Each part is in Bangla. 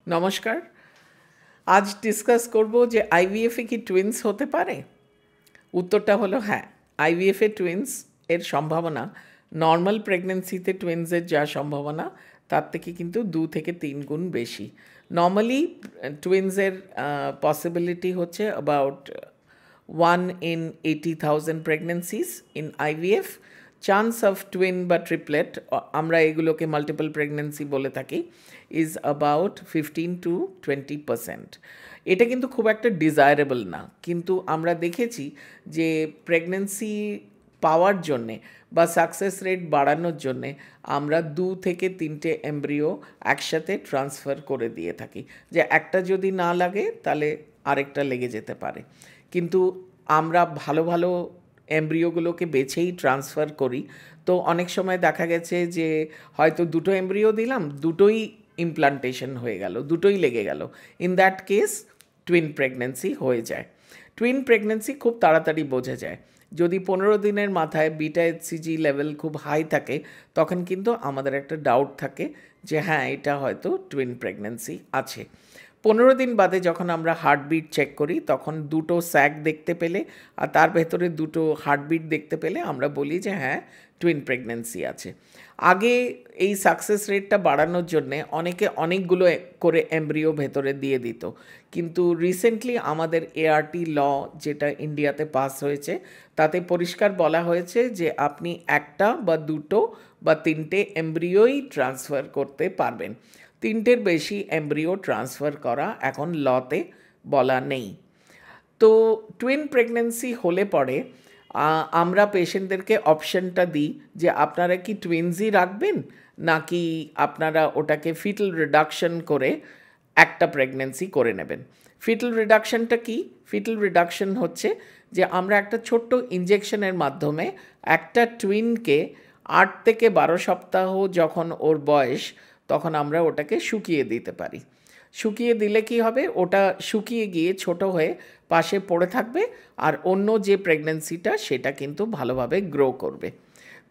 নমস্কার। আজ ডিসকাস করব যে আইভিএফে কি টুইনস হতে পারে? উত্তরটা হলো হ্যাঁ। আইভিএফে টুইনস এর সম্ভাবনা নর্মাল প্রেগন্যান্সিতে টুইনসের যা সম্ভাবনা তার থেকে কিন্তু 2 থেকে 3 গুণ বেশি। নর্মালি টুইনসের পসিবিলিটি হচ্ছে about 1 in 80,000 pregnancies in IVF. Chance of twin বা ট্রিপলেট, আমরা এগুলোকে মাল্টিপল প্রেগনেন্সি বলে থাকি, ইজ অ্যাবাউট 15-20%. এটা কিন্তু খুব একটা ডিজায়ারেবল না, কিন্তু আমরা দেখেছি যে প্রেগনেন্সি পাওয়ার জন্যে বা সাকসেস রেট বাড়ানোর জন্যে আমরা 2 থেকে 3টে এমব্রিও একসাথে ট্রান্সফার করে দিয়ে থাকি, যে একটা যদি না লাগে তাহলে আরেকটা লেগে যেতে পারে। কিন্তু আমরা ভালো ভালো এমব্রিওগুলোকে বেছেই ট্রান্সফার করি। তো অনেক সময় দেখা গেছে যে হয়তো 2টো এমব্রিও দিলাম, দুটোই ইমপ্লান্টেশন হয়ে গেল, দুটোই লেগে গেল। In that case twin pregnancy হয়ে যায়। টুইন প্রেগনেন্সি খুব তাড়াতাড়ি বোঝা যায়। যদি 15 দিনের মাথায় বিটা এইচসিজি লেভেল খুব হাই থাকে, তখন কিন্তু আমাদের একটা ডাউট থাকে যে হ্যাঁ, এটা হয়তো টুইন প্রেগনেন্সি আছে। 15 দিন বাদে যখন আমরা হার্টবিট চেক করি, তখন 2টো স্যাগ দেখতে পেলে আর তার ভেতরে 2টো হার্টবিট দেখতে পেলে আমরা বলি যে হ্যাঁ, টুইন প্রেগনেন্সি আছে। আগে এই সাকসেস রেটটা বাড়ানোর জন্যে অনেকে অনেকগুলো করে এমব্রিও ভেতরে দিয়ে দিত, কিন্তু রিসেন্টলি আমাদের এআরটি ল যেটা ইন্ডিয়াতে পাস হয়েছে, তাতে পরিষ্কার বলা হয়েছে যে আপনি একটা বা 2টো বা 3টে এমব্রিওই ট্রান্সফার করতে পারবেন। 3টের বেশি এমব্রিও ট্রান্সফার করা এখন লতে বলা নেই। তো টুইন প্রেগনেন্সি হলে পরে আমরা পেশেন্টদেরকে অপশানটা দিই যে আপনারা কি টুইনসই রাখবেন, নাকি আপনারা ওটাকে ফিটাল রিডাকশন করে একটা প্রেগনেন্সি করে নেবেন। ফিটাল রিডাকশনটা কি? ফিটাল রিডাকশন হচ্ছে যে আমরা একটা ছোট্ট ইঞ্জেকশনের মাধ্যমে একটা টুইনকে 8 থেকে 12 সপ্তাহ যখন ওর বয়স, তখন আমরা ওটাকে শুকিয়ে দিতে পারি। শুকিয়ে দিলে কি হবে, ওটা শুকিয়ে গিয়ে ছোট হয়ে পাশে পড়ে থাকবে, আর অন্য যে প্রেগনেন্সিটা সেটা কিন্তু ভালোভাবে গ্রো করবে।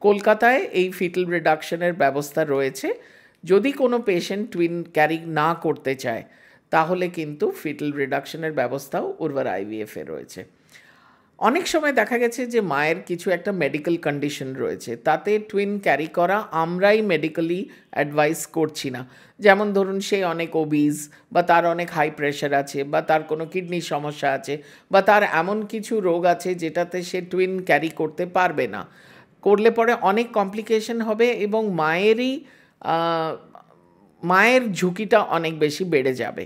কলকাতায় এই ফিটাল রিডাকশনের ব্যবস্থা রয়েছে। যদি কোনো পেশেন্ট টুইন ক্যারি না করতে চায়, তাহলে কিন্তু ফিটাল রিডাকশনের ব্যবস্থাও উর্বার আইভিএফে রয়েছে। অনেক সময় দেখা গেছে যে মায়ের কিছু একটা মেডিকেল কন্ডিশন রয়েছে, তাতে টুইন ক্যারি করা আমরাই মেডিকেলি অ্যাডভাইস করছি না। যেমন ধরুন, সে অনেক ওবিজ, বা তার অনেক হাই প্রেশার আছে, বা তার কোনো কিডনির সমস্যা আছে, বা তার এমন কিছু রোগ আছে যেটাতে সে টুইন ক্যারি করতে পারবে না। করলে পরে অনেক কমপ্লিকেশন হবে এবং মায়ের ঝুঁকিটা অনেক বেশি বেড়ে যাবে।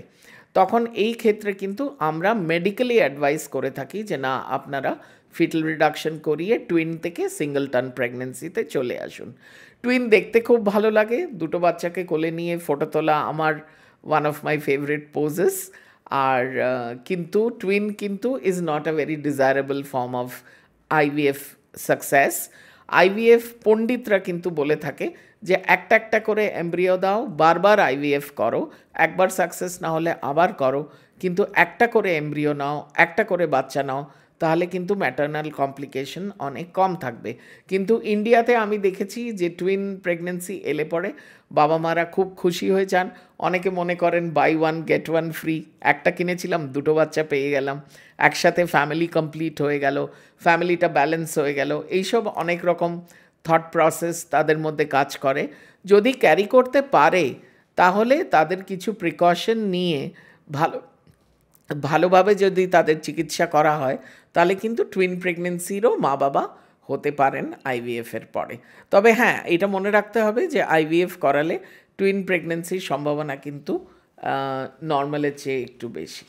তখন এই ক্ষেত্রে কিন্তু আমরা মেডিকেলি অ্যাডভাইস করে থাকি যে না, আপনারা ফিটাল রিডাকশন করিয়ে টুইন থেকে সিঙ্গলটন প্রেগনেন্সিতে চলে আসুন। টুইন দেখতে খুব ভালো লাগে। 2টো বাচ্চাকে কোলে নিয়ে ফটো তোলা আমার one of my favourite poses. আর কিন্তু টুইন কিন্তু is not a very desirable form of IVF success. IVF পণ্ডিতরা কিন্তু বলে থাকে যে একটা একটা করে এমব্রিও দাও, বারবার আইভিএফ করো, একবার সাকসেস না হলে আবার করো, কিন্তু একটা করে এমব্রিও নাও, একটা করে বাচ্চা নাও, তাহলে কিন্তু ম্যাটারনাল কমপ্লিকেশন অনেক কম থাকবে। কিন্তু ইন্ডিয়াতে আমি দেখেছি যে টুইন প্রেগনেন্সি এলে পরে বাবা মারা খুব খুশি হয়ে যান। অনেকে মনে করেন বাই 1 get 1 ফ্রি, একটা কিনেছিলাম 2টো বাচ্চা পেয়ে গেলাম, একসাথে ফ্যামিলি কমপ্লিট হয়ে গেল, ফ্যামিলিটা ব্যালেন্স হয়ে গেল। এইসব অনেক রকম থট প্রসেস তাদের মধ্যে কাজ করে। যদি ক্যারি করতে পারে, তাহলে তাদের কিছু প্রিকশন নিয়ে ভালোভাবে যদি তাদের চিকিৎসা করা হয়, তাহলে কিন্তু টুইন প্রেগনেন্সিরও মা বাবা হতে পারেন আইভিএফের পরে। তবে হ্যাঁ, এটা মনে রাখতে হবে যে আইভিএফ করালে টুইন প্রেগনেন্সির সম্ভাবনা কিন্তু নর্মালের চেয়ে একটু বেশি।